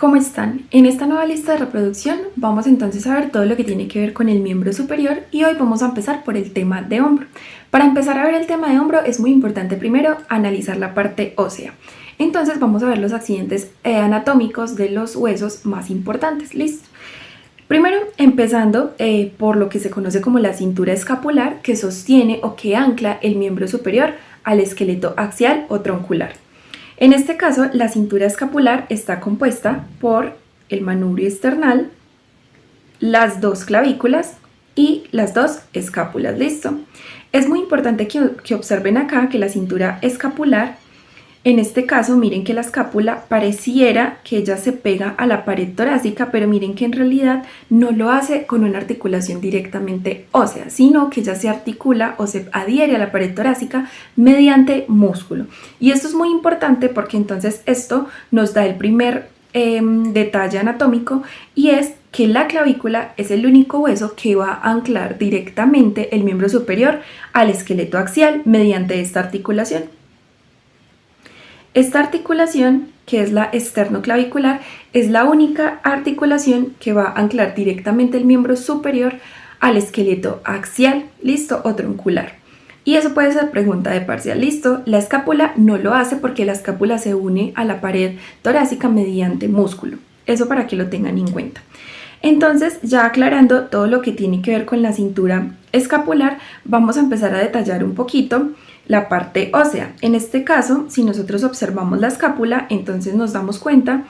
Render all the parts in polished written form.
¿Cómo están? En esta nueva lista de reproducción vamos entonces a ver todo lo que tiene que ver con el miembro superior y hoy vamos a empezar por el tema de hombro. Para empezar a ver el tema de hombro es muy importante primero analizar la parte ósea. Entonces vamos a ver los accidentes anatómicos de los huesos más importantes. ¿Listo? Primero, empezando por lo que se conoce como la cintura escapular, que sostiene o que ancla el miembro superior al esqueleto axial o troncular. En este caso, la cintura escapular está compuesta por el manubrio esternal, las dos clavículas y las dos escápulas. ¿Listo? Es muy importante que observen acá que la cintura escapular, en este caso, miren que la escápula pareciera que ella se pega a la pared torácica, pero miren que en realidad no lo hace con una articulación directamente ósea, sino que ella se articula o se adhiere a la pared torácica mediante músculo. Y esto es muy importante porque entonces esto nos da el primer detalle anatómico, y es que la clavícula es el único hueso que va a anclar directamente el miembro superior al esqueleto axial mediante esta articulación. Esta articulación, que es la esternoclavicular, es la única articulación que va a anclar directamente el miembro superior al esqueleto axial, ¿listo? O troncular. Y eso puede ser pregunta de parcial, ¿listo? La escápula no lo hace porque la escápula se une a la pared torácica mediante músculo. Eso para que lo tengan en cuenta. Entonces, ya aclarando todo lo que tiene que ver con la cintura escapular, vamos a empezar a detallar un poquito la parte ósea. En este caso, si nosotros observamos la escápula, entonces nos damos cuenta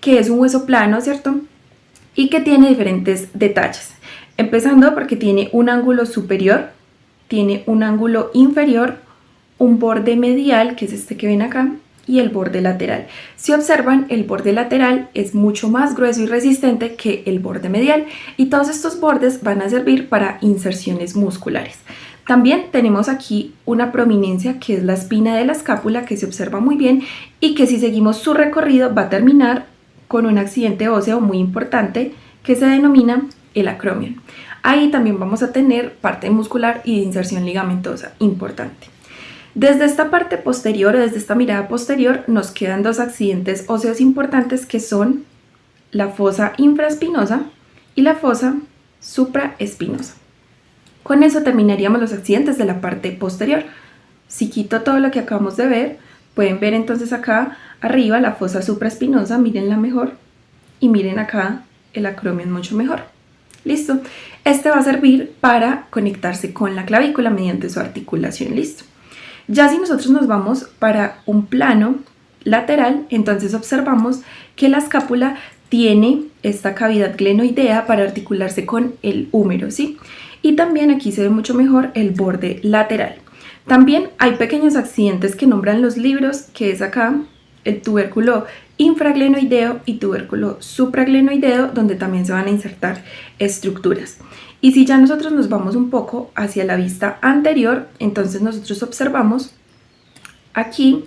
que es un hueso plano, ¿cierto? Y que tiene diferentes detalles. Empezando porque tiene un ángulo superior, tiene un ángulo inferior, un borde medial, que es este que ven acá, y el borde lateral. Si observan, el borde lateral es mucho más grueso y resistente que el borde medial, y todos estos bordes van a servir para inserciones musculares. También tenemos aquí una prominencia que es la espina de la escápula, que se observa muy bien y que si seguimos su recorrido va a terminar con un accidente óseo muy importante que se denomina el acromion. Ahí también vamos a tener parte muscular y de inserción ligamentosa importante. Desde esta parte posterior o desde esta mirada posterior nos quedan dos accidentes óseos importantes que son la fosa infraespinosa y la fosa supraespinosa. Con eso terminaríamos los accidentes de la parte posterior. Si quito todo lo que acabamos de ver, pueden ver entonces acá arriba la fosa supraespinosa, mírenla mejor, y miren acá el acromion mucho mejor. ¿Listo? Este va a servir para conectarse con la clavícula mediante su articulación. ¿Listo? Ya si nosotros nos vamos para un plano lateral, entonces observamos que la escápula tiene esta cavidad glenoidea para articularse con el húmero, ¿sí? Y también aquí se ve mucho mejor el borde lateral. También hay pequeños accidentes que nombran los libros, que es acá el tubérculo infraglenoideo y tubérculo supraglenoideo, donde también se van a insertar estructuras. Y si ya nosotros nos vamos un poco hacia la vista anterior, entonces nosotros observamos aquí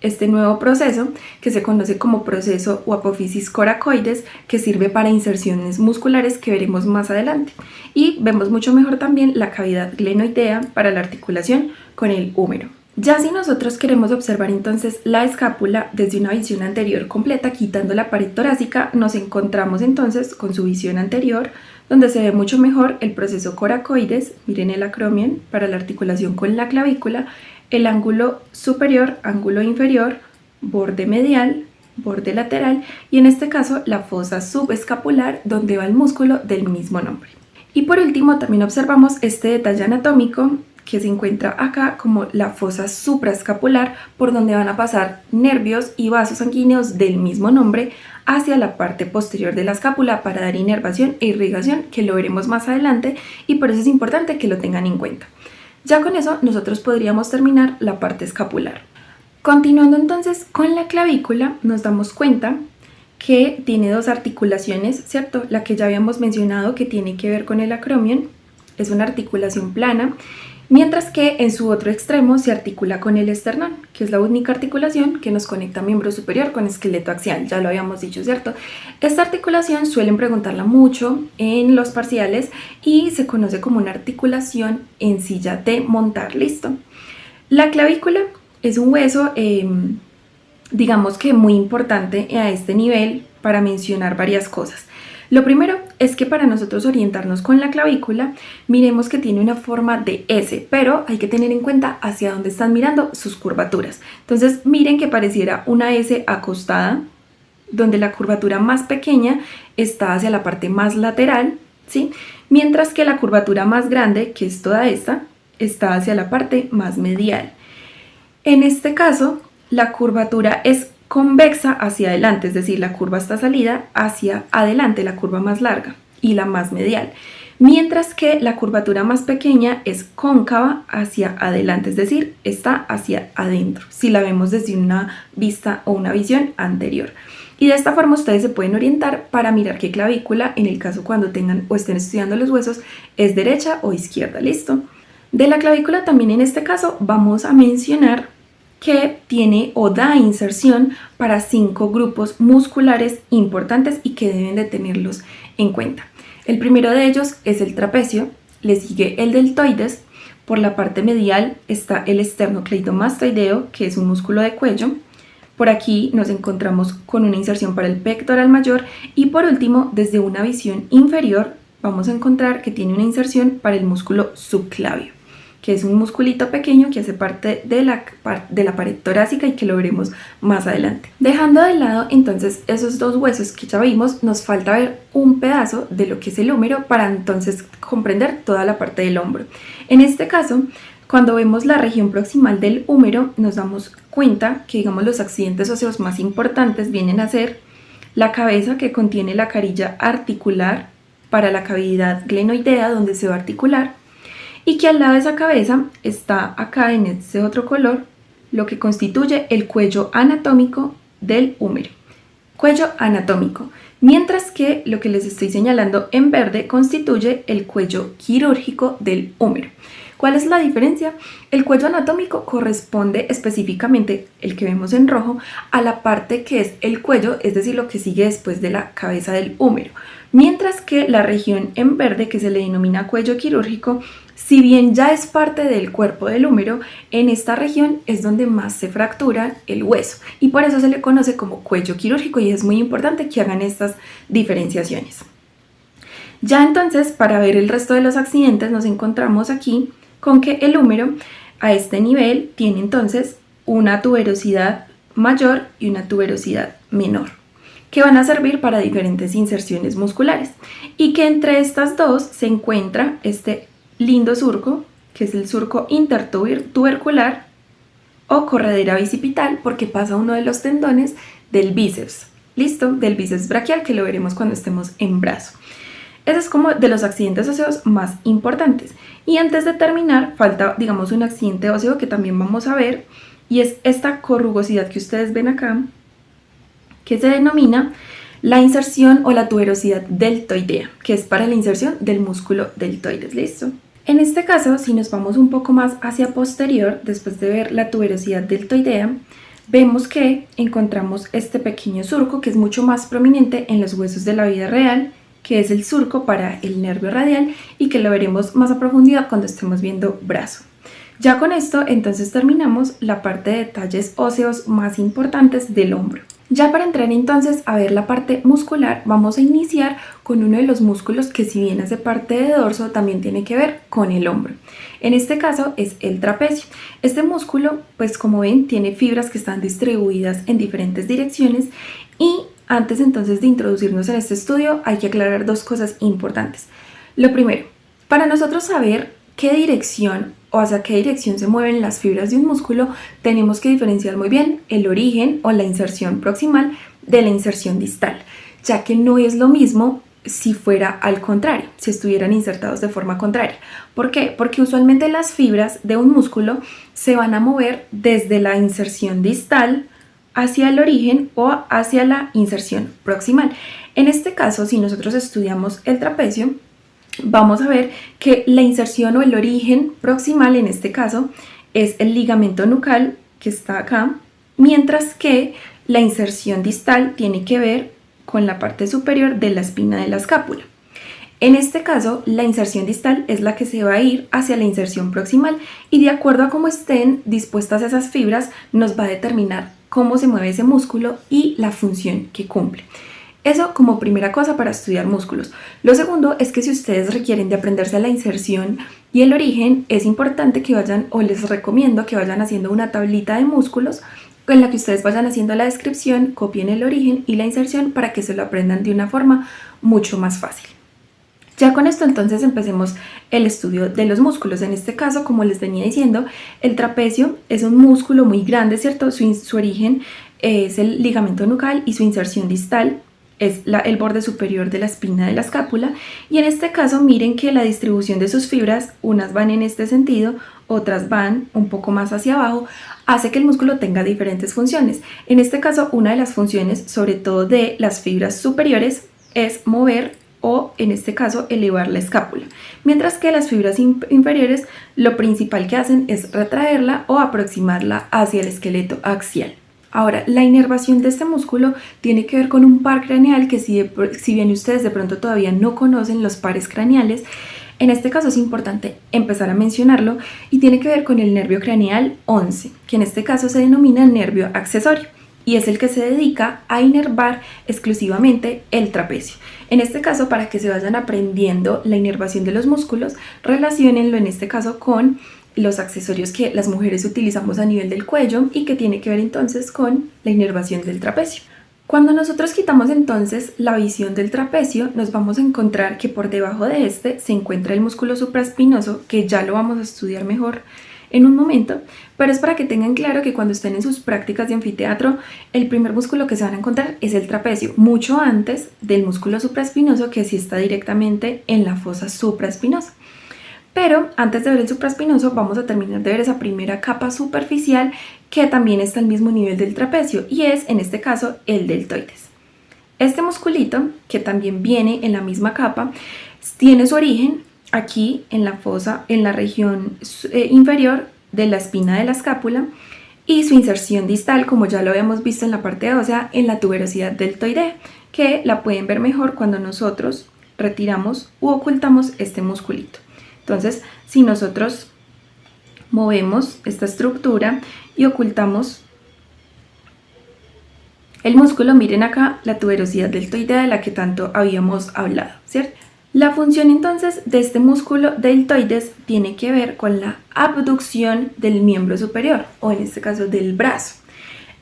este nuevo proceso que se conoce como proceso o apófisis coracoides, que sirve para inserciones musculares que veremos más adelante, y vemos mucho mejor también la cavidad glenoidea para la articulación con el húmero. Ya si nosotros queremos observar entonces la escápula desde una visión anterior completa, quitando la pared torácica, nos encontramos entonces con su visión anterior, donde se ve mucho mejor el proceso coracoides, miren el acromion para la articulación con la clavícula, el ángulo superior, ángulo inferior, borde medial, borde lateral y en este caso la fosa subescapular, donde va el músculo del mismo nombre. Y por último también observamos este detalle anatómico que se encuentra acá como la fosa supraescapular, por donde van a pasar nervios y vasos sanguíneos del mismo nombre hacia la parte posterior de la escápula para dar inervación e irrigación, que lo veremos más adelante y por eso es importante que lo tengan en cuenta. Ya con eso nosotros podríamos terminar la parte escapular. Continuando entonces con la clavícula, nos damos cuenta que tiene dos articulaciones, ¿cierto? La que ya habíamos mencionado que tiene que ver con el acromion, es una articulación plana, mientras que en su otro extremo se articula con el esternón, que es la única articulación que nos conecta miembro superior con esqueleto axial, ya lo habíamos dicho, ¿cierto? Esta articulación suelen preguntarla mucho en los parciales y se conoce como una articulación en silla de montar. ¿Listo? La clavícula es un hueso, digamos que muy importante a este nivel para mencionar varias cosas. Lo primero es que para nosotros orientarnos con la clavícula, miremos que tiene una forma de S, pero hay que tener en cuenta hacia dónde están mirando sus curvaturas. Entonces miren que pareciera una S acostada, donde la curvatura más pequeña está hacia la parte más lateral, ¿sí? Mientras que la curvatura más grande, que es toda esta, está hacia la parte más medial. En este caso, la curvatura es convexa hacia adelante, es decir, la curva está salida hacia adelante, la curva más larga y la más medial, mientras que la curvatura más pequeña es cóncava hacia adelante, es decir, está hacia adentro, si la vemos desde una vista o una visión anterior. Y de esta forma ustedes se pueden orientar para mirar qué clavícula, en el caso cuando tengan o estén estudiando los huesos, es derecha o izquierda, ¿listo? De la clavícula también en este caso vamos a mencionar que tiene o da inserción para 5 grupos musculares importantes y que deben de tenerlos en cuenta. El primero de ellos es el trapecio, le sigue el deltoides, por la parte medial está el esternocleidomastoideo, que es un músculo de cuello. Por aquí nos encontramos con una inserción para el pectoral mayor y por último, desde una visión inferior, vamos a encontrar que tiene una inserción para el músculo subclavio, que es un musculito pequeño que hace parte de la pared torácica y que lo veremos más adelante. Dejando de lado entonces esos dos huesos que ya vimos, nos falta ver un pedazo de lo que es el húmero para entonces comprender toda la parte del hombro. En este caso, cuando vemos la región proximal del húmero, nos damos cuenta que, digamos, los accidentes óseos más importantes vienen a ser la cabeza, que contiene la carilla articular para la cavidad glenoidea donde se va a articular, y que al lado de esa cabeza está acá en este otro color lo que constituye el cuello anatómico del húmero. Cuello anatómico, mientras que lo que les estoy señalando en verde constituye el cuello quirúrgico del húmero. ¿Cuál es la diferencia? El cuello anatómico corresponde específicamente, el que vemos en rojo, a la parte que es el cuello, es decir, lo que sigue después de la cabeza del húmero. Mientras que la región en verde, que se le denomina cuello quirúrgico, si bien ya es parte del cuerpo del húmero, en esta región es donde más se fractura el hueso y por eso se le conoce como cuello quirúrgico y es muy importante que hagan estas diferenciaciones. Ya entonces, para ver el resto de los accidentes, nos encontramos aquí con que el húmero a este nivel tiene entonces una tuberosidad mayor y una tuberosidad menor, que van a servir para diferentes inserciones musculares y que entre estas dos se encuentra este lindo surco, que es el surco intertubercular o corredera bicipital, porque pasa uno de los tendones del bíceps, ¿listo? Del bíceps braquial, que lo veremos cuando estemos en brazo. Ese es como de los accidentes óseos más importantes. Y antes de terminar, falta, digamos, un accidente óseo que también vamos a ver, y es esta corrugosidad que ustedes ven acá, que se denomina la inserción o la tuberosidad deltoidea, que es para la inserción del músculo deltoides, ¿listo? En este caso, si nos vamos un poco más hacia posterior, después de ver la tuberosidad deltoidea, vemos que encontramos este pequeño surco que es mucho más prominente en los huesos de la vida real, que es el surco para el nervio radial y que lo veremos más a profundidad cuando estemos viendo brazo. Ya con esto, entonces terminamos la parte de detalles óseos más importantes del hombro. Ya para entrar entonces a ver la parte muscular, vamos a iniciar con uno de los músculos que, si bien hace parte de dorso, también tiene que ver con el hombro. En este caso es el trapecio. Este músculo, pues como ven, tiene fibras que están distribuidas en diferentes direcciones y antes entonces de introducirnos en este estudio hay que aclarar dos cosas importantes. Lo primero, para nosotros saber qué dirección o hacia qué dirección se mueven las fibras de un músculo, tenemos que diferenciar muy bien el origen o la inserción proximal de la inserción distal, ya que no es lo mismo si fuera al contrario, si estuvieran insertados de forma contraria. ¿Por qué? Porque usualmente las fibras de un músculo se van a mover desde la inserción distal hacia el origen o hacia la inserción proximal. En este caso, si nosotros estudiamos el trapecio, vamos a ver que la inserción o el origen proximal en este caso es el ligamento nucal que está acá, mientras que la inserción distal tiene que ver con la parte superior de la espina de la escápula. En este caso, la inserción distal es la que se va a ir hacia la inserción proximal y de acuerdo a cómo estén dispuestas esas fibras nos va a determinar cómo se mueve ese músculo y la función que cumple. Eso como primera cosa para estudiar músculos. Lo segundo es que si ustedes requieren de aprenderse la inserción y el origen, es importante que vayan, o les recomiendo que vayan haciendo una tablita de músculos en la que ustedes vayan haciendo la descripción, copien el origen y la inserción para que se lo aprendan de una forma mucho más fácil. Ya con esto entonces empecemos el estudio de los músculos. En este caso, como les venía diciendo, el trapecio es un músculo muy grande, ¿cierto? Su origen es el ligamento nucal y su inserción distal es el borde superior de la espina de la escápula. Y en este caso miren que la distribución de sus fibras, unas van en este sentido, otras van un poco más hacia abajo, hace que el músculo tenga diferentes funciones. En este caso, una de las funciones, sobre todo de las fibras superiores, es mover o en este caso elevar la escápula, mientras que las fibras inferiores lo principal que hacen es retraerla o aproximarla hacia el esqueleto axial. Ahora, la inervación de este músculo tiene que ver con un par craneal que si bien ustedes de pronto todavía no conocen los pares craneales, en este caso es importante empezar a mencionarlo y tiene que ver con el nervio craneal 11, que en este caso se denomina nervio accesorio y es el que se dedica a inervar exclusivamente el trapecio. En este caso, para que se vayan aprendiendo la inervación de los músculos, relaciónenlo en este caso con los accesorios que las mujeres utilizamos a nivel del cuello y que tiene que ver entonces con la inervación del trapecio. Cuando nosotros quitamos entonces la visión del trapecio, nos vamos a encontrar que por debajo de este se encuentra el músculo supraespinoso, que ya lo vamos a estudiar mejor en un momento, pero es para que tengan claro que cuando estén en sus prácticas de anfiteatro, el primer músculo que se van a encontrar es el trapecio, mucho antes del músculo supraespinoso, que sí está directamente en la fosa supraespinosa. Pero antes de ver el supraespinoso, vamos a terminar de ver esa primera capa superficial que también está al mismo nivel del trapecio y es, en este caso, el deltoides. Este musculito, que también viene en la misma capa, tiene su origen aquí en la fosa, en la región inferior de la espina de la escápula y su inserción distal, como ya lo habíamos visto en la parte ósea, en la tuberosidad deltoidea, que la pueden ver mejor cuando nosotros retiramos u ocultamos este musculito. Entonces, si nosotros movemos esta estructura y ocultamos el músculo, miren acá la tuberosidad deltoidea de la que tanto habíamos hablado, ¿cierto? La función entonces de este músculo deltoides tiene que ver con la abducción del miembro superior, o en este caso del brazo.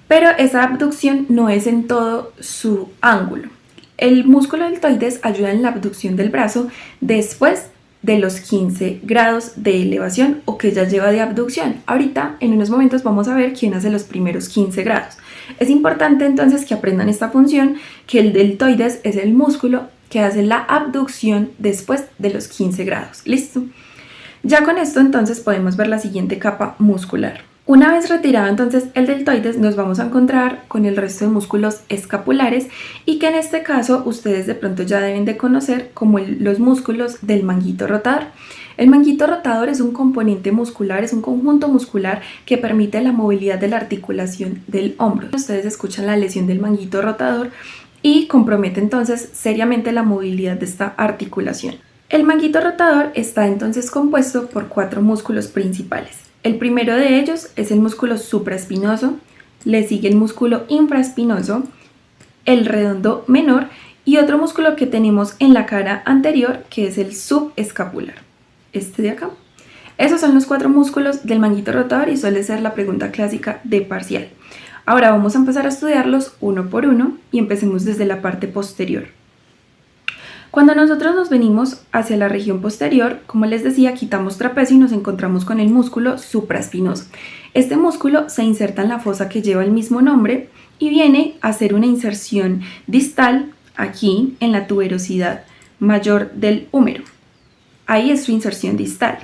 Pero esa abducción no es en todo su ángulo. El músculo deltoides ayuda en la abducción del brazo después de los 15 grados de elevación o que ya lleva de abducción. Ahorita, en unos momentos, vamos a ver quién hace los primeros 15 grados. Es importante entonces que aprendan esta función, que el deltoides es el músculo que hace la abducción después de los 15 grados. ¿Listo? Ya con esto entonces podemos ver la siguiente capa muscular. Una vez retirado entonces el deltoides, nos vamos a encontrar con el resto de músculos escapulares y que en este caso ustedes de pronto ya deben de conocer como los músculos del manguito rotador. El manguito rotador es un componente muscular, es un conjunto muscular que permite la movilidad de la articulación del hombro. Ustedes escuchan la lesión del manguito rotador y compromete entonces seriamente la movilidad de esta articulación. El manguito rotador está entonces compuesto por 4 músculos principales. El primero de ellos es el músculo supraespinoso, le sigue el músculo infraespinoso, el redondo menor y otro músculo que tenemos en la cara anterior que es el subescapular, este de acá. Esos son los 4 músculos del manguito rotador y suele ser la pregunta clásica de parcial. Ahora vamos a empezar a estudiarlos uno por uno y empecemos desde la parte posterior. Cuando nosotros nos venimos hacia la región posterior, como les decía, quitamos trapecio y nos encontramos con el músculo supraespinoso. Este músculo se inserta en la fosa que lleva el mismo nombre y viene a hacer una inserción distal aquí en la tuberosidad mayor del húmero. Ahí es su inserción distal.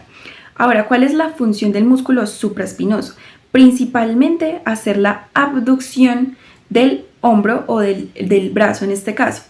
Ahora, ¿cuál es la función del músculo supraespinoso? Principalmente hacer la abducción del hombro o del brazo en este caso.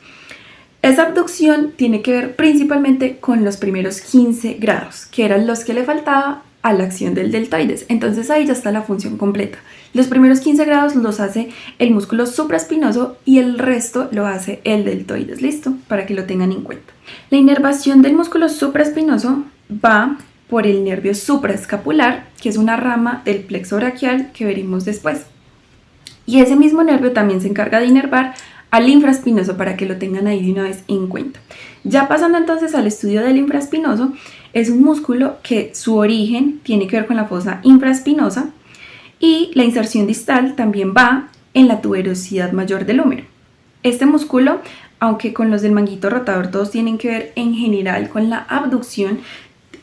Esa abducción tiene que ver principalmente con los primeros 15 grados, que eran los que le faltaba a la acción del deltoides. Entonces ahí ya está la función completa. Los primeros 15 grados los hace el músculo supraespinoso y el resto lo hace el deltoides. ¿Listo? Para que lo tengan en cuenta. La inervación del músculo supraespinoso va por el nervio supraescapular, que es una rama del plexo braquial que veremos después. Y ese mismo nervio también se encarga de inervar al infraespinoso, para que lo tengan ahí de una vez en cuenta. Ya pasando entonces al estudio del infraespinoso, es un músculo que su origen tiene que ver con la fosa infraespinosa y la inserción distal también va en la tuberosidad mayor del húmero. Este músculo, aunque con los del manguito rotador todos tienen que ver en general con la abducción,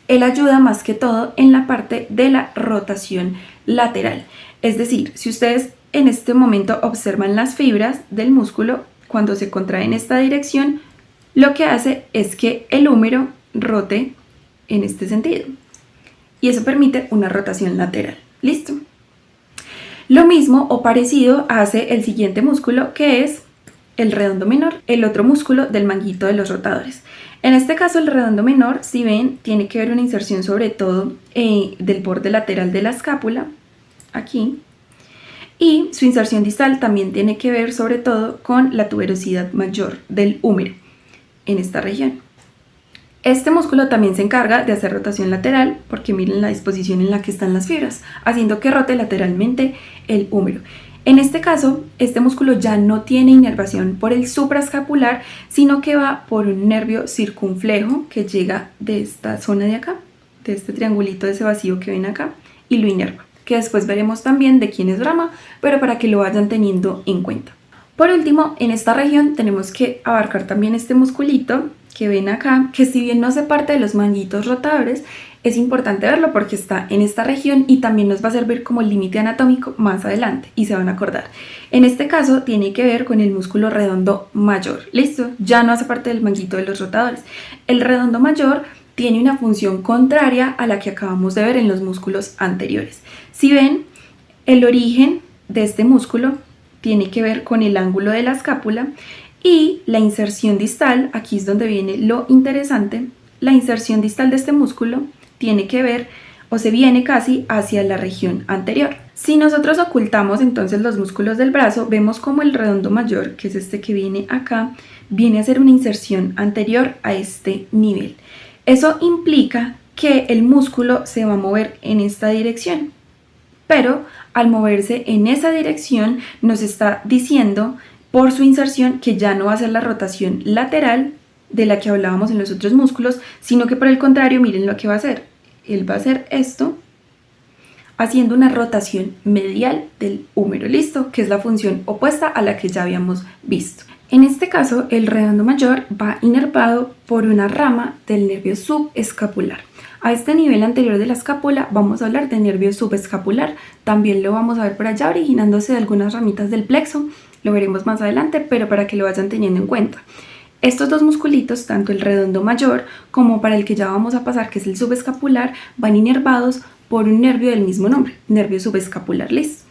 él ayuda más que todo en la parte de la rotación lateral. Es decir, si ustedes en este momento observan las fibras del músculo, cuando se contrae en esta dirección, lo que hace es que el húmero rote en este sentido. Y eso permite una rotación lateral. ¿Listo? Lo mismo o parecido hace el siguiente músculo, que es el redondo menor, el otro músculo del manguito de los rotadores. En este caso el redondo menor, si ven, tiene que ver una inserción sobre todo del borde lateral de la escápula, aquí, y su inserción distal también tiene que ver sobre todo con la tuberosidad mayor del húmero, en esta región. Este músculo también se encarga de hacer rotación lateral, porque miren la disposición en la que están las fibras, haciendo que rote lateralmente el húmero. En este caso, este músculo ya no tiene inervación por el supraescapular, sino que va por un nervio circunflejo que llega de esta zona de acá, de este triangulito de ese vacío que ven acá, y lo inerva, que después veremos también de quién es rama, pero para que lo vayan teniendo en cuenta. Por último, en esta región tenemos que abarcar también este musculito que ven acá, que si bien no hace parte de los manguitos rotadores, es importante verlo porque está en esta región y también nos va a servir como límite anatómico más adelante y se van a acordar. En este caso tiene que ver con el músculo redondo mayor. ¿Listo? Ya no hace parte del manguito de los rotadores. El redondo mayor tiene una función contraria a la que acabamos de ver en los músculos anteriores. Si ven, el origen de este músculo tiene que ver con el ángulo de la escápula y la inserción distal, aquí es donde viene lo interesante, la inserción distal de este músculo tiene que ver o se viene casi hacia la región anterior. Si nosotros ocultamos entonces los músculos del brazo, vemos como el redondo mayor, que es este que viene acá, viene a hacer una inserción anterior a este nivel. Eso implica que el músculo se va a mover en esta dirección, pero al moverse en esa dirección nos está diciendo por su inserción que ya no va a ser la rotación lateral de la que hablábamos en los otros músculos, sino que por el contrario, miren lo que va a hacer. Él va a hacer esto, haciendo una rotación medial del húmero, ¿listo? Que es la función opuesta a la que ya habíamos visto. En este caso, el redondo mayor va inervado por una rama del nervio subescapular. A este nivel anterior de la escápula vamos a hablar de nervio subescapular. También lo vamos a ver por allá originándose de algunas ramitas del plexo. Lo veremos más adelante, pero para que lo vayan teniendo en cuenta. Estos dos musculitos, tanto el redondo mayor como para el que ya vamos a pasar, que es el subescapular, van inervados por un nervio del mismo nombre, nervio subescapular, ¿listo?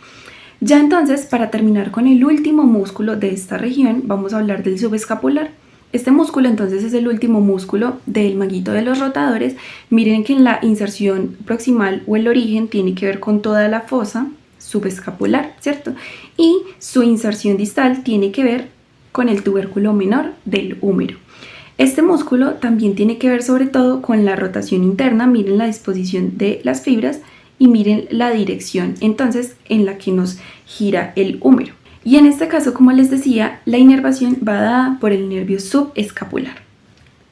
Ya entonces, para terminar con el último músculo de esta región, vamos a hablar del subescapular. Este músculo entonces es el último músculo del manguito de los rotadores. Miren que en la inserción proximal o el origen tiene que ver con toda la fosa subescapular, ¿cierto? Y su inserción distal tiene que ver con el tubérculo menor del húmero. Este músculo también tiene que ver sobre todo con la rotación interna. Miren la disposición de las fibras y miren la dirección entonces en la que nos gira el húmero. Y en este caso, como les decía, la inervación va dada por el nervio subescapular.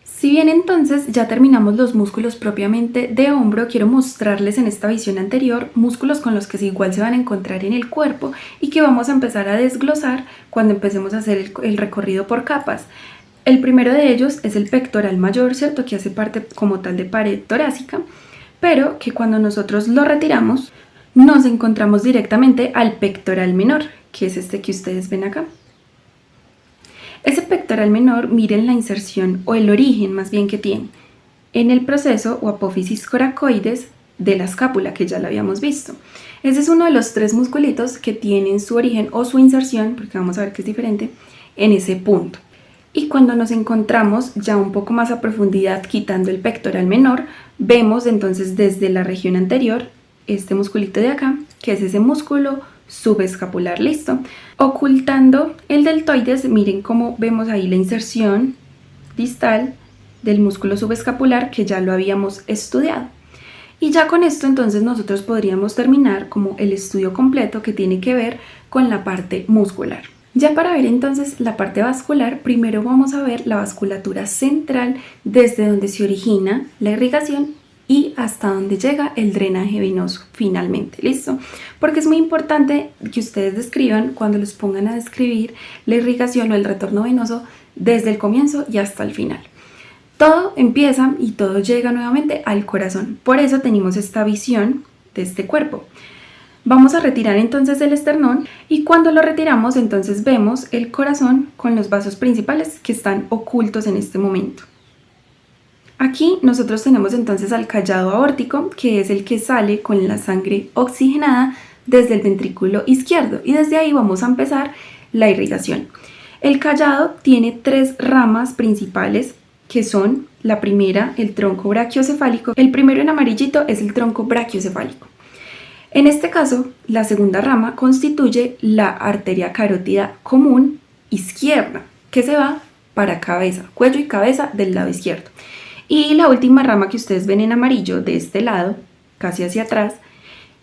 Si bien entonces ya terminamos los músculos propiamente de hombro, quiero mostrarles en esta visión anterior músculos con los que igual se van a encontrar en el cuerpo y que vamos a empezar a desglosar cuando empecemos a hacer el recorrido por capas. El primero de ellos es el pectoral mayor, ¿cierto? Que hace parte como tal de pared torácica, pero que cuando nosotros lo retiramos nos encontramos directamente al pectoral menor, que es este que ustedes ven acá. Ese pectoral menor, miren la inserción o el origen más bien que tiene en el proceso o apófisis coracoides de la escápula, que ya lo habíamos visto. Ese es uno de los tres musculitos que tienen su origen o su inserción, porque vamos a ver que es diferente, en ese punto. Y cuando nos encontramos ya un poco más a profundidad quitando el pectoral menor, vemos entonces desde la región anterior este musculito de acá, que es ese músculo subescapular, listo. Ocultando el deltoides, miren cómo vemos ahí la inserción distal del músculo subescapular, que ya lo habíamos estudiado. Y ya con esto entonces nosotros podríamos terminar como el estudio completo que tiene que ver con la parte muscular. Ya para ver entonces la parte vascular, primero vamos a ver la vasculatura central desde donde se origina la irrigación y hasta donde llega el drenaje venoso finalmente, ¿listo? Porque es muy importante que ustedes describan, cuando los pongan a describir la irrigación o el retorno venoso, desde el comienzo y hasta el final. Todo empieza y todo llega nuevamente al corazón, por eso tenemos esta visión de este cuerpo. Vamos a retirar entonces el esternón y cuando lo retiramos entonces vemos el corazón con los vasos principales que están ocultos en este momento. Aquí nosotros tenemos entonces al callado aórtico, que es el que sale con la sangre oxigenada desde el ventrículo izquierdo, y desde ahí vamos a empezar la irrigación. El callado tiene 3 ramas principales, que son la primera, el tronco brachiocefálico. El primero en amarillito es el tronco brachiocefálico. En este caso, la segunda rama constituye la arteria carótida común izquierda, que se va para cabeza, cuello y cabeza del lado izquierdo. Y la última rama que ustedes ven en amarillo de este lado, casi hacia atrás,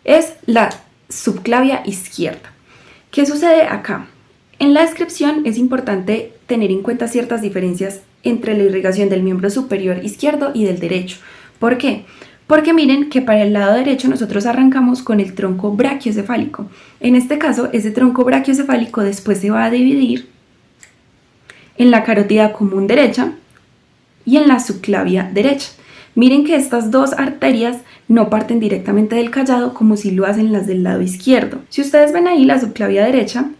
es la subclavia izquierda. ¿Qué sucede acá? En la descripción es importante tener en cuenta ciertas diferencias entre la irrigación del miembro superior izquierdo y del derecho. ¿Por qué? Porque miren que para el lado derecho nosotros arrancamos con el tronco brachiocefálico. En este caso, ese tronco brachiocefálico después se va a dividir en la carótida común derecha y en la subclavia derecha. Miren que estas dos arterias no parten directamente del callado como si lo hacen las del lado izquierdo. Si ustedes ven ahí la subclavia derecha,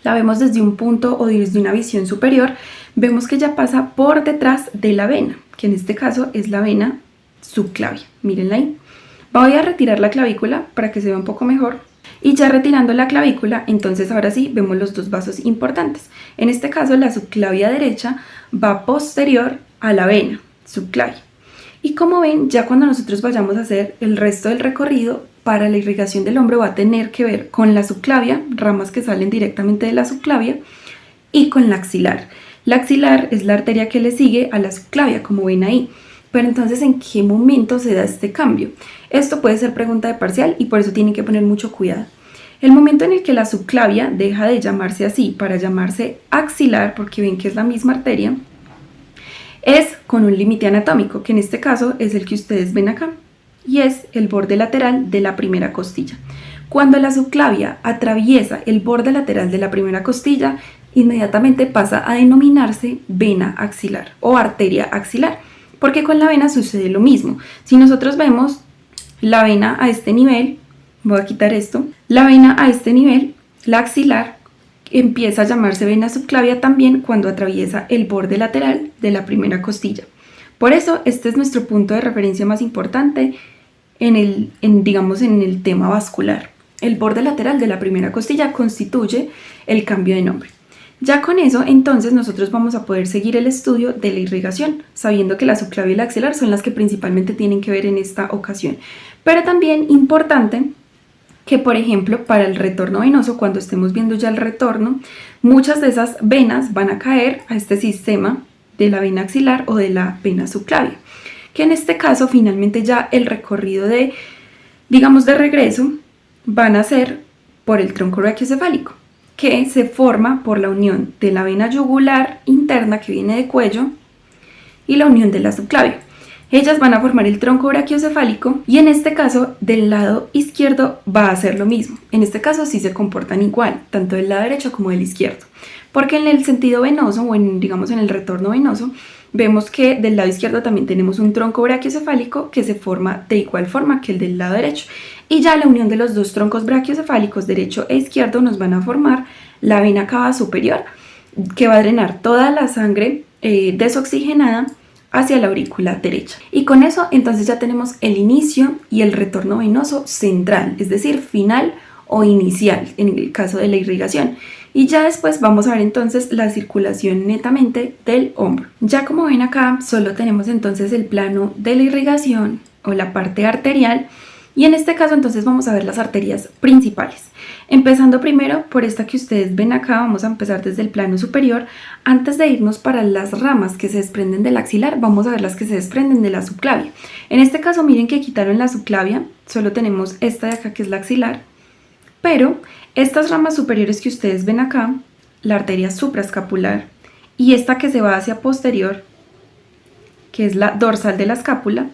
la vemos desde un punto o desde una visión superior, vemos que ya pasa por detrás de la vena, que en este caso es la vena subclavia. Mírenla ahí. Voy a retirar la clavícula para que se vea un poco mejor. Y ya retirando la clavícula, entonces ahora sí vemos los 2 vasos importantes. En este caso la subclavia derecha va posterior a la vena subclavia. Y como ven, ya cuando nosotros vayamos a hacer el resto del recorrido para la irrigación del hombro va a tener que ver con la subclavia, ramas que salen directamente de la subclavia, y con la axilar. La axilar es la arteria que le sigue a la subclavia, como ven ahí. Pero entonces, ¿en qué momento se da este cambio? Esto puede ser pregunta de parcial y por eso tienen que poner mucho cuidado. El momento en el que la subclavia deja de llamarse así para llamarse axilar, porque ven que es la misma arteria, es con un límite anatómico, que en este caso es el que ustedes ven acá, y es el borde lateral de la primera costilla. Cuando la subclavia atraviesa el borde lateral de la primera costilla, inmediatamente pasa a denominarse vena axilar o arteria axilar. Porque con la vena sucede lo mismo. Si nosotros vemos la vena a este nivel, voy a quitar esto, la vena a este nivel, la axilar, empieza a llamarse vena subclavia también cuando atraviesa el borde lateral de la primera costilla. Por eso este es nuestro punto de referencia más importante en el tema vascular. El borde lateral de la primera costilla constituye el cambio de nombre. Ya con eso, entonces, nosotros vamos a poder seguir el estudio de la irrigación, sabiendo que la subclavia y la axilar son las que principalmente tienen que ver en esta ocasión. Pero también importante que, por ejemplo, para el retorno venoso, cuando estemos viendo ya el retorno, muchas de esas venas van a caer a este sistema de la vena axilar o de la vena subclavia, que en este caso, finalmente ya el recorrido de regreso, van a ser por el tronco brachiocefálico, que se forma por la unión de la vena yugular interna que viene de cuello y la unión de la subclavia. Ellas van a formar el tronco brachiocefálico y en este caso del lado izquierdo va a ser lo mismo. En este caso sí se comportan igual, tanto del lado derecho como del izquierdo, porque en el sentido venoso o en el retorno venoso vemos que del lado izquierdo también tenemos un tronco brachiocefálico que se forma de igual forma que el del lado derecho. Y ya la unión de los 2 troncos brachiocefálicos, derecho e izquierdo, nos van a formar la vena cava superior, que va a drenar toda la sangre desoxigenada hacia la aurícula derecha. Y con eso entonces ya tenemos el inicio y el retorno venoso central, es decir, final o inicial en el caso de la irrigación. Y ya después vamos a ver entonces la circulación netamente del hombro. Ya como ven acá, solo tenemos entonces el plano de la irrigación o la parte arterial. Y en este caso entonces vamos a ver las arterias principales. Empezando primero por esta que ustedes ven acá, vamos a empezar desde el plano superior. Antes de irnos para las ramas que se desprenden del axilar, vamos a ver las que se desprenden de la subclavia. En este caso miren que quitaron la subclavia, solo tenemos esta de acá que es la axilar. Pero estas ramas superiores que ustedes ven acá la arteria supraescapular, y esta que se va hacia posterior, que es la dorsal de la escápula.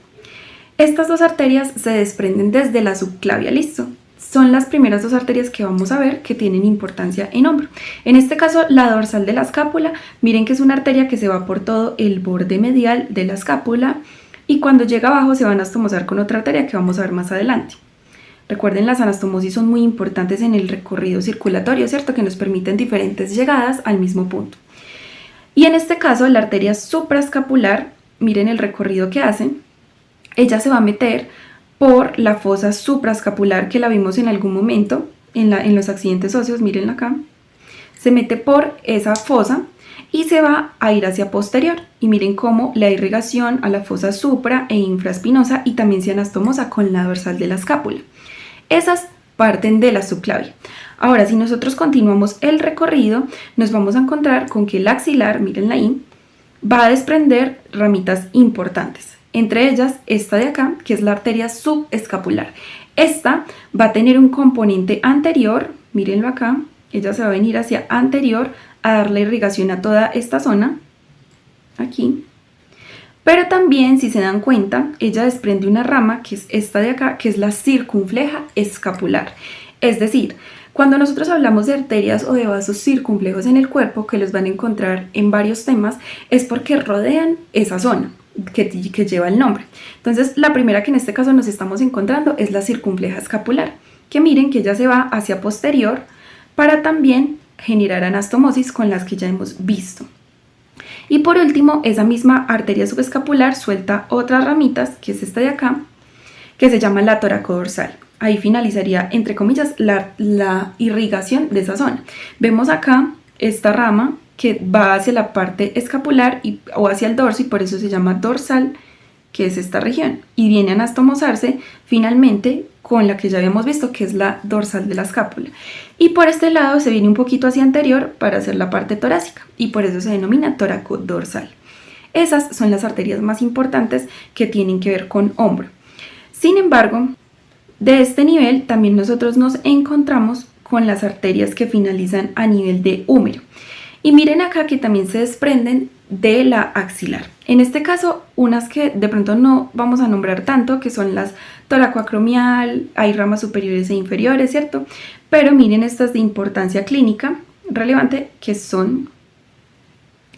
Estas dos arterias se desprenden desde la subclavia, ¿listo? Son las primeras dos arterias que vamos a ver que tienen importancia en hombro. En este caso, la dorsal de la escápula, miren que es una arteria que se va por todo el borde medial de la escápula, y cuando llega abajo se va a anastomosar con otra arteria que vamos a ver más adelante. Recuerden, las anastomosis son muy importantes en el recorrido circulatorio, ¿cierto? Que nos permiten diferentes llegadas al mismo punto. Y en este caso, la arteria supraescapular, miren el recorrido que hace. Ella se va a meter por la fosa supraescapular, que la vimos en algún momento en los accidentes óseos, mírenla acá. Se mete por esa fosa y se va a ir hacia posterior. Y miren cómo la irrigación a la fosa supra e infraespinosa, y también se anastomosa con la dorsal de la escápula. Esas parten de la subclavia. Ahora, si nosotros continuamos el recorrido, nos vamos a encontrar con que el axilar, mírenla ahí, va a desprender ramitas importantes. Entre ellas, esta de acá, que es la arteria subescapular. Esta va a tener un componente anterior, mírenlo acá, ella se va a venir hacia anterior a darle irrigación a toda esta zona, aquí. Pero también, si se dan cuenta, ella desprende una rama, que es esta de acá, que es la circunfleja escapular. Es decir, cuando nosotros hablamos de arterias o de vasos circunflejos en el cuerpo, que los van a encontrar en varios temas, es porque rodean esa zona que lleva el nombre. Entonces, la primera que en este caso nos estamos encontrando es la circunfleja escapular, que miren que ella se va hacia posterior para también generar anastomosis con las que ya hemos visto. Y por último, esa misma arteria subescapular suelta otras ramitas, que es esta de acá, que se llama la toracodorsal. Ahí finalizaría, entre comillas, la irrigación de esa zona. Vemos acá esta rama que va hacia la parte escapular o hacia el dorso, y por eso se llama dorsal, que es esta región. Y viene a anastomosarse finalmente con la que ya habíamos visto, que es la dorsal de la escápula. Y por este lado se viene un poquito hacia anterior para hacer la parte torácica, y por eso se denomina toracodorsal. Esas son las arterias más importantes que tienen que ver con hombro. Sin embargo, de este nivel también nosotros nos encontramos con las arterias que finalizan a nivel de húmero. Y miren acá que también se desprenden de la axilar. En este caso, unas que de pronto no vamos a nombrar tanto, que son las toracoacromial, hay ramas superiores e inferiores, ¿cierto? Pero miren estas de importancia clínica relevante, que son,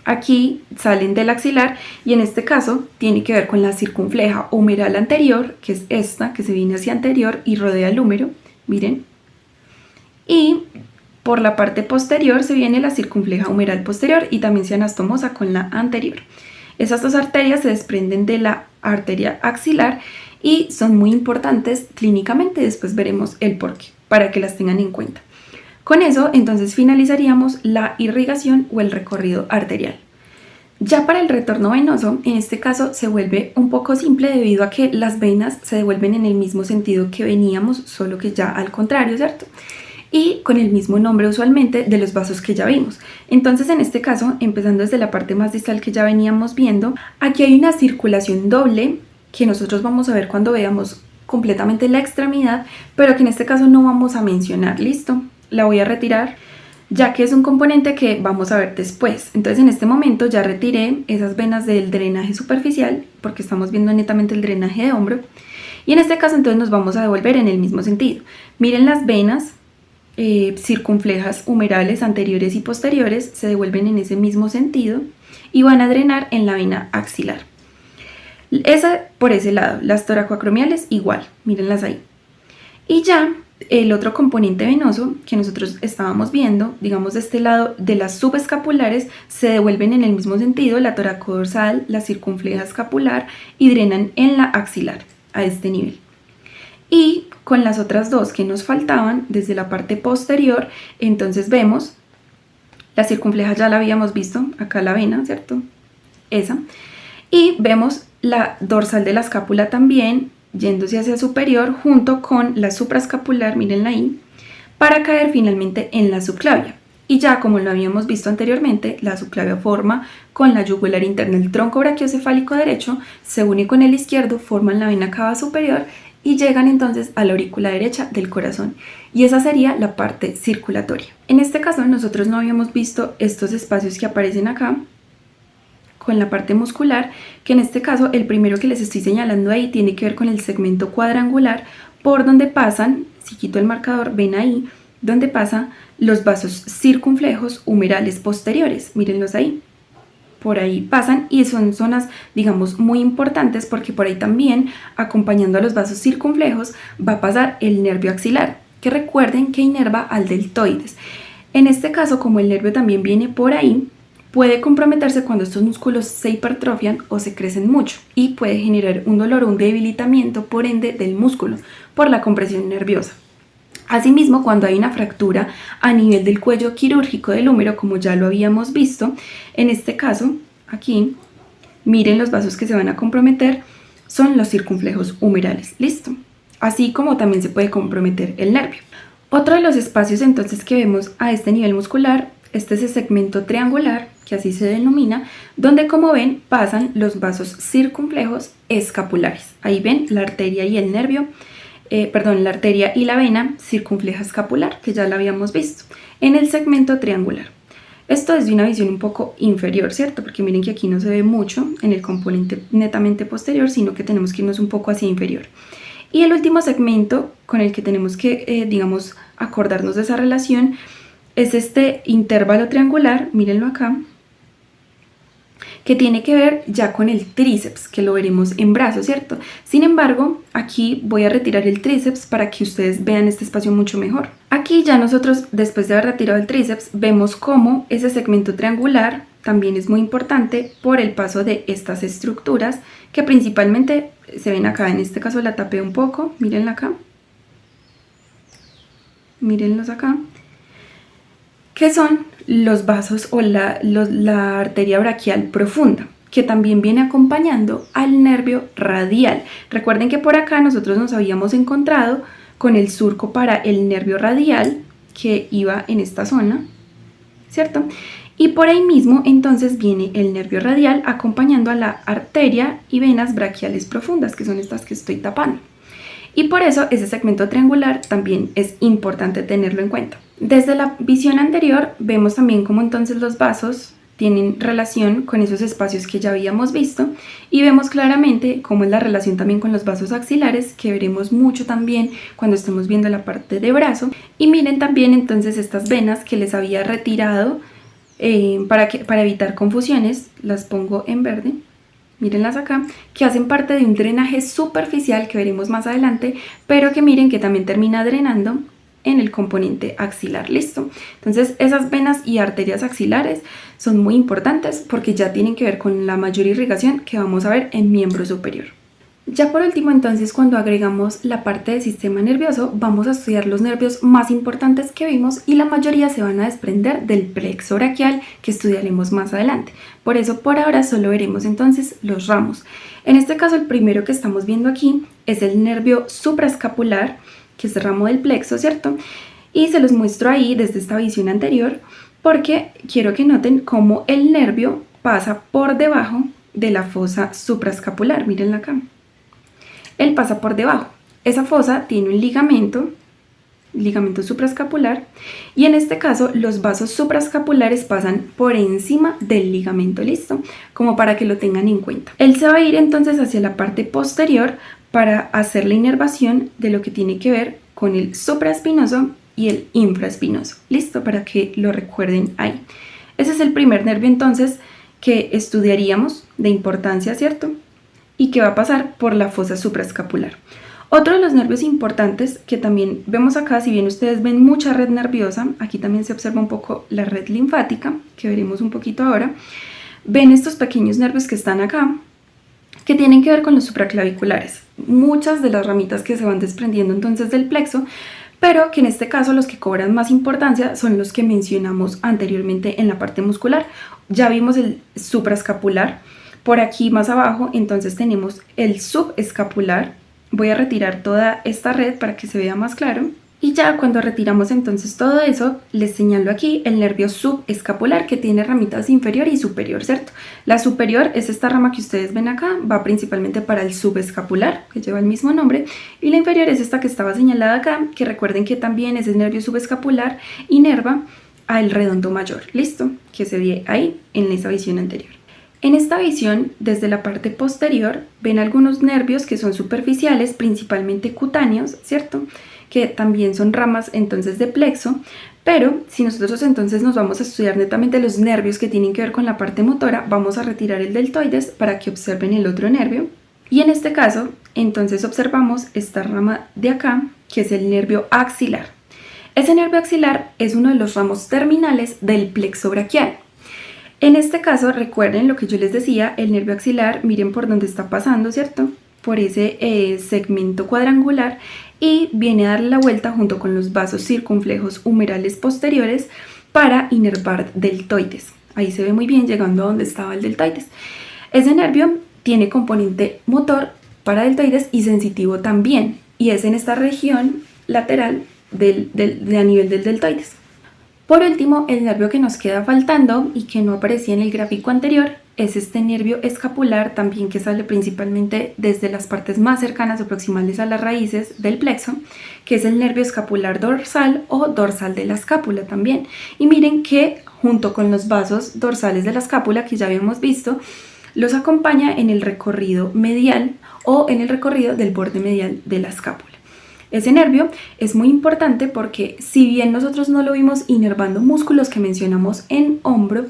aquí salen del axilar, y en este caso tiene que ver con la circunfleja humeral anterior, que es esta, que se viene hacia anterior y rodea el húmero, miren. Y por la parte posterior se viene la circunfleja humeral posterior, y también se anastomosa con la anterior. Esas dos arterias se desprenden de la arteria axilar y son muy importantes clínicamente. Después veremos el porqué, para que las tengan en cuenta. Con eso, entonces, finalizaríamos la irrigación o el recorrido arterial. Ya para el retorno venoso, en este caso se vuelve un poco simple, debido a que las venas se devuelven en el mismo sentido que veníamos, solo que ya al contrario, ¿cierto? Y con el mismo nombre usualmente de los vasos que ya vimos. Entonces, en este caso, empezando desde la parte más distal que ya veníamos viendo, aquí hay una circulación doble que nosotros vamos a ver cuando veamos completamente la extremidad, pero que en este caso no vamos a mencionar. ¿Listo? La voy a retirar, ya que es un componente que vamos a ver después. Entonces, en este momento ya retiré esas venas del drenaje superficial, porque estamos viendo netamente el drenaje de hombro. Y en este caso, entonces, nos vamos a devolver en el mismo sentido. Miren, las venas circunflejas humerales anteriores y posteriores se devuelven en ese mismo sentido y van a drenar en la vena axilar. Esa por ese lado. Las toracoacromiales igual, mírenlas ahí. Y ya el otro componente venoso que nosotros estábamos viendo, digamos de este lado de las subescapulares, se devuelven en el mismo sentido, la toracodorsal, la circunfleja escapular, y drenan en la axilar a este nivel. Y con las otras dos que nos faltaban desde la parte posterior, entonces vemos la circunfleja, ya la habíamos visto, acá la vena, ¿cierto? Esa. Y vemos la dorsal de la escápula también yéndose hacia superior junto con la supraescapular, mírenla ahí, para caer finalmente en la subclavia. Y ya como lo habíamos visto anteriormente, la subclavia forma con la yugular interna el tronco brachiocefálico derecho, se une con el izquierdo, forman la vena cava superior y llegan entonces a la aurícula derecha del corazón, y esa sería la parte circulatoria. En este caso nosotros no habíamos visto estos espacios que aparecen acá con la parte muscular, que en este caso el primero que les estoy señalando ahí tiene que ver con el segmento cuadrangular, por donde pasan, si quito el marcador, ven ahí, donde pasan los vasos circunflejos humerales posteriores, mírenlos ahí. Por ahí pasan y son zonas, digamos, muy importantes porque por ahí también, acompañando a los vasos circunflejos, va a pasar el nervio axilar, que recuerden que inerva al deltoides. En este caso, como el nervio también viene por ahí, puede comprometerse cuando estos músculos se hipertrofian o se crecen mucho y puede generar un dolor o un debilitamiento, por ende, del músculo por la compresión nerviosa. Asimismo, cuando hay una fractura a nivel del cuello quirúrgico del húmero, como ya lo habíamos visto, en este caso, aquí, miren los vasos que se van a comprometer, son los circunflejos humerales, listo. Así como también se puede comprometer el nervio. Otro de los espacios entonces que vemos a este nivel muscular, este es el segmento triangular, que así se denomina, donde como ven pasan los vasos circunflejos escapulares. Ahí ven la arteria y el nervio. La arteria y la vena circunfleja escapular, que ya la habíamos visto, en el segmento triangular. Esto es de una visión un poco inferior, ¿cierto? Porque miren que aquí no se ve mucho en el componente netamente posterior, sino que tenemos que irnos un poco hacia inferior. Y el último segmento con el que tenemos que, digamos, acordarnos de esa relación es este intervalo triangular, mírenlo acá, que tiene que ver ya con el tríceps, que lo veremos en brazos, ¿cierto? Sin embargo, aquí voy a retirar el tríceps para que ustedes vean este espacio mucho mejor. Aquí ya nosotros, después de haber retirado el tríceps, vemos cómo ese segmento triangular también es muy importante por el paso de estas estructuras, que principalmente se ven acá. En este caso la tapé un poco, mírenla acá. Mírenlos acá. Que son los vasos o la arteria braquial profunda, que también viene acompañando al nervio radial. Recuerden que por acá nosotros nos habíamos encontrado con el surco para el nervio radial, que iba en esta zona, ¿cierto? Y por ahí mismo entonces viene el nervio radial acompañando a la arteria y venas braquiales profundas, que son estas que estoy tapando. Y por eso ese segmento triangular también es importante tenerlo en cuenta. Desde la visión anterior vemos también cómo entonces los vasos tienen relación con esos espacios que ya habíamos visto, y vemos claramente cómo es la relación también con los vasos axilares, que veremos mucho también cuando estemos viendo la parte de brazo. Y miren también entonces estas venas que les había retirado para evitar confusiones, las pongo en verde. Mírenlas acá, que hacen parte de un drenaje superficial que veremos más adelante, pero que miren que también termina drenando en el componente axilar, listo. Entonces esas venas y arterias axilares son muy importantes porque ya tienen que ver con la mayor irrigación que vamos a ver en miembro superior. Ya por último, entonces, cuando agregamos la parte del sistema nervioso, vamos a estudiar los nervios más importantes que vimos, y la mayoría se van a desprender del plexo braquial, que estudiaremos más adelante. Por eso, por ahora, solo veremos entonces los ramos. En este caso, el primero que estamos viendo aquí es el nervio supraescapular, que es el ramo del plexo, ¿cierto? Y se los muestro ahí desde esta visión anterior, porque quiero que noten cómo el nervio pasa por debajo de la fosa supraescapular. Mírenla acá. Él pasa por debajo. Esa fosa tiene un ligamento supraescapular, y en este caso los vasos supraescapulares pasan por encima del ligamento, listo, como para que lo tengan en cuenta. Él se va a ir entonces hacia la parte posterior para hacer la inervación de lo que tiene que ver con el supraespinoso y el infraespinoso, listo, para que lo recuerden ahí. Ese es el primer nervio entonces que estudiaríamos de importancia, ¿cierto? Y que va a pasar por la fosa supraescapular. Otro de los nervios importantes que también vemos acá, si bien ustedes ven mucha red nerviosa, aquí también se observa un poco la red linfática, que veremos un poquito ahora. Ven estos pequeños nervios que están acá, que tienen que ver con los supraclaviculares. Muchas de las ramitas que se van desprendiendo entonces del plexo, pero que en este caso los que cobran más importancia son los que mencionamos anteriormente en la parte muscular. Ya vimos el supraescapular. Por aquí más abajo entonces tenemos el subescapular. Voy a retirar toda esta red para que se vea más claro. Y ya cuando retiramos entonces todo eso, les señalo aquí el nervio subescapular, que tiene ramitas inferior y superior, ¿cierto? La superior es esta rama que ustedes ven acá, va principalmente para el subescapular, que lleva el mismo nombre, y la inferior es esta que estaba señalada acá, que recuerden que también es el nervio subescapular, inerva al redondo mayor, ¿listo? Que se ve ahí en esa visión anterior. En esta visión, desde la parte posterior, ven algunos nervios que son superficiales, principalmente cutáneos, ¿cierto? Que también son ramas entonces de plexo, pero si nosotros entonces nos vamos a estudiar netamente los nervios que tienen que ver con la parte motora, vamos a retirar el deltoides para que observen el otro nervio. Y en este caso, entonces observamos esta rama de acá, que es el nervio axilar. Ese nervio axilar es uno de los ramos terminales del plexo braquial. En este caso, recuerden lo que yo les decía, el nervio axilar, miren por dónde está pasando, ¿cierto? Por ese segmento cuadrangular, y viene a darle la vuelta junto con los vasos circunflejos humerales posteriores para inervar deltoides. Ahí se ve muy bien llegando a donde estaba el deltoides. Ese nervio tiene componente motor para deltoides y sensitivo también, y es en esta región lateral a nivel del deltoides. Por último, el nervio que nos queda faltando y que no aparecía en el gráfico anterior es este nervio escapular, también que sale principalmente desde las partes más cercanas o proximales a las raíces del plexo, que es el nervio escapular dorsal o dorsal de la escápula también. Y miren que junto con los vasos dorsales de la escápula que ya habíamos visto, los acompaña en el recorrido medial o en el recorrido del borde medial de la escápula. Ese nervio es muy importante porque si bien nosotros no lo vimos inervando músculos que mencionamos en hombro,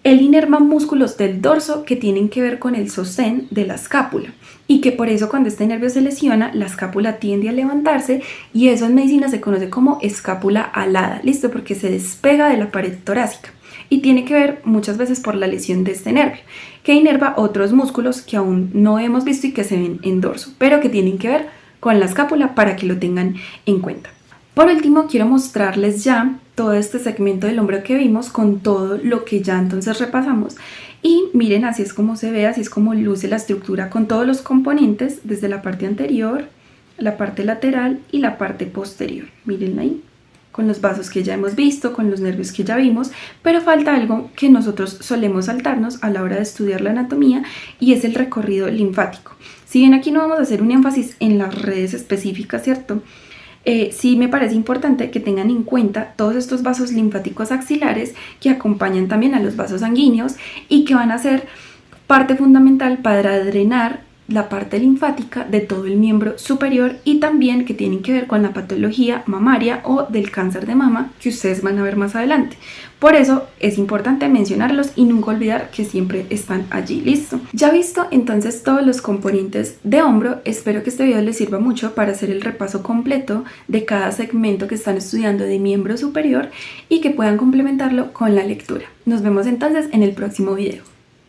él inerva músculos del dorso que tienen que ver con el sostén de la escápula, y que por eso cuando este nervio se lesiona, la escápula tiende a levantarse, y eso en medicina se conoce como escápula alada, ¿listo? Porque se despega de la pared torácica y tiene que ver muchas veces por la lesión de este nervio, que inerva otros músculos que aún no hemos visto y que se ven en dorso, pero que tienen que ver con la escápula para que lo tengan en cuenta. Por último, quiero mostrarles ya todo este segmento del hombro que vimos con todo lo que ya entonces repasamos. Y miren, así es como se ve, así es como luce la estructura con todos los componentes desde la parte anterior, la parte lateral y la parte posterior. Miren ahí, con los vasos que ya hemos visto, con los nervios que ya vimos, pero falta algo que nosotros solemos saltarnos a la hora de estudiar la anatomía, y es el recorrido linfático. Si bien aquí no vamos a hacer un énfasis en las redes específicas, ¿cierto? Sí me parece importante que tengan en cuenta todos estos vasos linfáticos axilares que acompañan también a los vasos sanguíneos y que van a ser parte fundamental para drenar la parte linfática de todo el miembro superior, y también que tienen que ver con la patología mamaria o del cáncer de mama que ustedes van a ver más adelante. Por eso es importante mencionarlos y nunca olvidar que siempre están allí. Listo. Ya visto entonces todos los componentes de hombro, espero que este video les sirva mucho para hacer el repaso completo de cada segmento que están estudiando de miembro superior y que puedan complementarlo con la lectura. Nos vemos entonces en el próximo video.